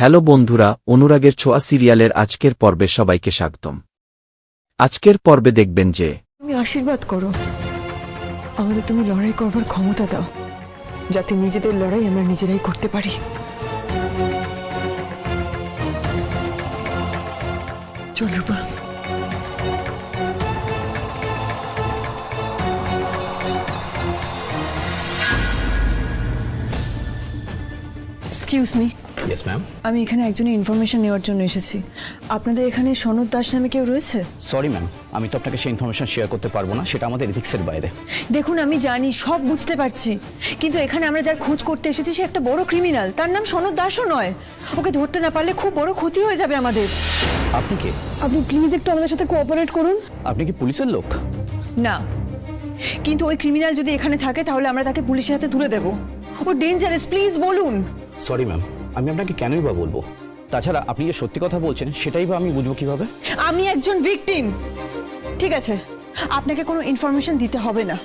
Hello বন্ধুরা, অনুরাগের ছোঁয়া সিরিয়ালের আজকের পর্বে সবাইকে স্বাগতম। আজকের পর্বে দেখবেন যে তুমি আশীর্বাদ করো, আমাদের তুমি লড়াই করবার ক্ষমতা দাও, যাতে নিজেদের লড়াই আমরা নিজেরাই করতে পারি। চলো বা এক্সকিউজ মি, ইয়েস ম্যাম। আমি এখানে একজনের ইনফরমেশন নেওয়ার জন্য এসেছি। আপনাদের এখানে সনদ দাস নামে কেউ রয়েছে? সরি ম্যাম, আমি তো আপনাকে সেই ইনফরমেশন শেয়ার করতে পারবো না, সেটা আমাদের এথিক্সের বাইরে। দেখুন, আমি জানি, সব বুঝতে পারছি, কিন্তু এখানে আমরা যার খোঁজ করতে এসেছি সে একটা বড় ক্রিমিনাল। তার নাম সনদ দাসও নয়। ওকে ধরতে না পারলে খুব বড় ক্ষতি হয়ে যাবে আমাদের। আপনি কে? আপনি প্লিজ একটু আমাদের সাথে কোঅপারেট করুন। আপনি কি পুলিশের লোক? না, কিন্তু ওই ক্রিমিনাল যদি এখানে থাকে তাহলে আমরা তাকে পুলিশের হাতে তুলে দেব। ও ডেঞ্জারাস, প্লিজ বলুন। সরি ম্যাম, আমি আপনাকে কেনই বা বলবো? তাছাড়া আপনি যে সত্যি কথা বলছেন সেটাই বা আমি বুঝবো কিভাবে? আমি একজন ভিকটিম। ঠিক আছে, আপনাকে কোনো ইনফরমেশন দিতে হবে না।